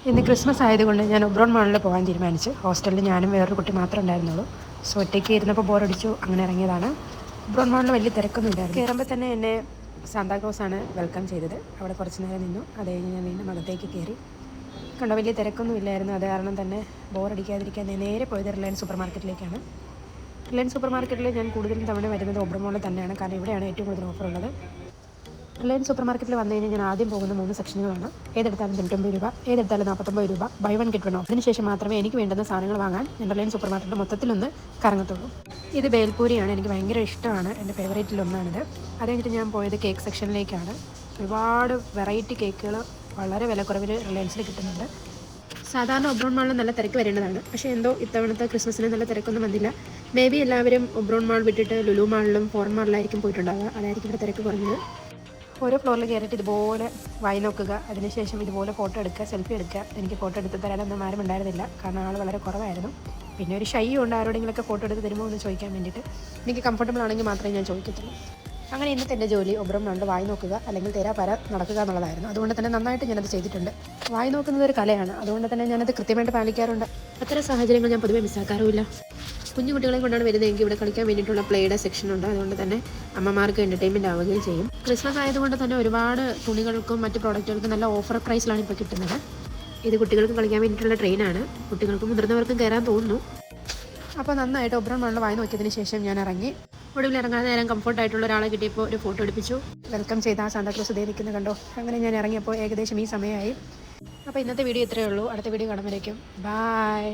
ഇന്ന് ക്രിസ്മസ് ആയതുകൊണ്ട് ഞാൻ ഒബ്രോൺ മാളിൽ പോകാൻ തീരുമാനിച്ചു. ഹോസ്റ്റലിൽ ഞാനും വേറൊരു കുട്ടി മാത്രമേ ഉണ്ടായിരുന്നുള്ളൂ. സോ ഒറ്റയ്ക്ക് ഇരുന്നപ്പോൾ ബോറടിച്ചു, അങ്ങനെ ഇറങ്ങിയതാണ്. ഒബ്രോൺ മാളിൽ വലിയ തിരക്കൊന്നും ഇല്ലായിരുന്നു. കയറുമ്പോൾ തന്നെ എന്നെ സാന്താക്ലോസാണ് വെൽക്കം ചെയ്തത്. അവിടെ കുറച്ച് നേരം നിന്നു. അത് കഴിഞ്ഞ് ഞാൻ വീണ്ടും അകത്തേക്ക് കയറി. കണ്ടോ, വലിയ തിരക്കൊന്നും ഇല്ലായിരുന്നു. അത് കാരണം തന്നെ ബോറടിക്കാതിരിക്കാൻ നേരെ പോയത് റിലയൻസ് സൂപ്പർ മാർക്കറ്റിലേക്കാണ്. റിലയൻസ് സൂപ്പർ മാർക്കറ്റിൽ ഞാൻ കൂടുതലും തവണ വരുന്നത് ഒബ്രോൺ മാളിൽ തന്നെയാണ്, കാരണം ഇവിടെയാണ് ഏറ്റവും കൂടുതൽ ഓഫർ ഉള്ളത്. റിലയൻസ് സൂപ്പർ മാർക്കറ്റിൽ വന്നു കഴിഞ്ഞാൽ ഞാൻ ആദ്യം പോകുന്ന 3 സെക്ഷനുകളാണ്. ഏതെടുത്താലും 99 രൂപ, ഏതെടുത്താലും 49 രൂപ, buy one get one off. അതിനുശേഷം മാത്രമേ എനിക്ക് വേണ്ടുന്ന സാധനങ്ങൾ വാങ്ങാൻ ഞാൻ റിലയൻസ് സൂപ്പർ മാർക്കറ്റിൽ മൊത്തത്തിലൊന്ന് കറങ്ങത്തുള്ളൂ. ഇത് ബേൽപൂരിയാണ്. എനിക്ക് ഭയങ്കര ഇഷ്ടമാണ്. എൻ്റെ ഫേവറേറ്റിലൊന്നാണിത്. അത് കഴിഞ്ഞിട്ട് ഞാൻ പോയത് കേക്ക് സെക്ഷനിലേക്കാണ്. ഒരുപാട് വെറൈറ്റി കേക്കുകൾ വളരെ വിലക്കുറവിൽ റിലയൻസിൽ കിട്ടുന്നുണ്ട്. സാധാരണ ഒബ്രോൺ മാളിൽ നല്ല തിരക്ക് വരേണ്ടതാണ്, പക്ഷേ എന്തോ ഇത്തവണത്തെ ക്രിസ്മസിന് നല്ല തിരക്കൊന്നും വന്നില്ല. മേ ബി എല്ലാവരും ഒബ്രോൺ മാൾ വിട്ടിട്ട് ലുലു മാളിലും ഫോറിൻ മാളിലായിരിക്കും പോയിട്ടുണ്ടാവുക. അതായിരിക്കും ഇവിടെ തിരക്ക് കുറഞ്ഞത്. ഓരോ ഫ്ലോറിൽ കയറിയിട്ട് ഇതുപോലെ വായി നോക്കുക, അതിനുശേഷം ഇതുപോലെ ഫോട്ടോ എടുക്കുക, സെൽഫി എടുക്കുക. എനിക്ക് ഫോട്ടോ എടുത്ത് തരാനൊന്നും ആരും ഉണ്ടായിരുന്നില്ല, കാരണം ആൾ വളരെ കുറവായിരുന്നു. പിന്നെ ഒരു ഷൈ ഉണ്ട് ആരോടെങ്കിലൊക്കെ ഫോട്ടോ എടുത്ത് തരുമോ എന്ന് ചോദിക്കാൻ വേണ്ടിയിട്ട്. എനിക്ക് കംഫർട്ടബിൾ ആണെങ്കിൽ മാത്രമേ ഞാൻ ചോദിക്കത്തുള്ളൂ. അങ്ങനെ ഇന്നത്തെ എൻ്റെ ജോലി ഒബ്രോൺ മാളിൽ വായി നോക്കുക അല്ലെങ്കിൽ പര നടക്കുക എന്നുള്ളതായിരുന്നു. അതുകൊണ്ട് തന്നെ നന്നായിട്ട് ഞാനത് ചെയ്തിട്ടുണ്ട്. വായി നോക്കുന്നത് ഒരു കലയാണ്, അതുകൊണ്ട് തന്നെ ഞാനത് കൃത്യമായിട്ട് പാലിക്കാറുണ്ട്. അത്തരം സാഹചര്യങ്ങൾ ഞാൻ പൊതുവെ മിസ്സാക്കാറുമില്ല. കുഞ്ഞു കുട്ടികളെ കൊണ്ടാണ് വരുന്നതെങ്കിൽ ഇവിടെ കളിക്കാൻ വേണ്ടിയിട്ടുള്ള പ്ലേയുടെ സെക്ഷനുണ്ട്. അതുകൊണ്ട് തന്നെ അമ്മമാർക്ക് എൻ്റർടൈൻമെൻറ്റ് ആവുകയും ചെയ്യും. ക്രിസ്മസ് ആയതുകൊണ്ട് തന്നെ ഒരുപാട് തുണികൾക്കും മറ്റ് പ്രോഡക്റ്റുകൾക്കും നല്ല ഓഫർ പ്രൈസിലാണ് ഇപ്പോൾ കിട്ടുന്നത്. ഇത് കുട്ടികൾക്ക് കളിക്കാൻ വേണ്ടിയിട്ടുള്ള ട്രെയിനാണ്. കുട്ടികൾക്കും മുതിർന്നവർക്കും കയറാൻ തോന്നുന്നു. അപ്പോൾ നന്നായിട്ട് ഒബ്രോൺ മാളിൽ വായി നോക്കിയതിന് ശേഷം ഞാൻ ഇറങ്ങി. ഒടുവിൽ ഇറങ്ങാൻ നേരം കംഫർട്ടായിട്ടുള്ള ഒരാളെ കിട്ടിയപ്പോൾ ഒരു ഫോട്ടോ എടുപ്പിച്ചു. വെൽക്കം ചെയ്ത ആ സാന്താക്ലോസ് ഇതേ നിൽക്കുന്നത് കണ്ടോ. അങ്ങനെ ഞാൻ ഇറങ്ങിയപ്പോൾ ഏകദേശം ഈ സമയമായി. അപ്പോൾ ഇന്നത്തെ വീഡിയോ ഇത്രയേ ഉള്ളൂ. അടുത്ത വീഡിയോ കാണുമ്പോഴേക്കും ബൈ.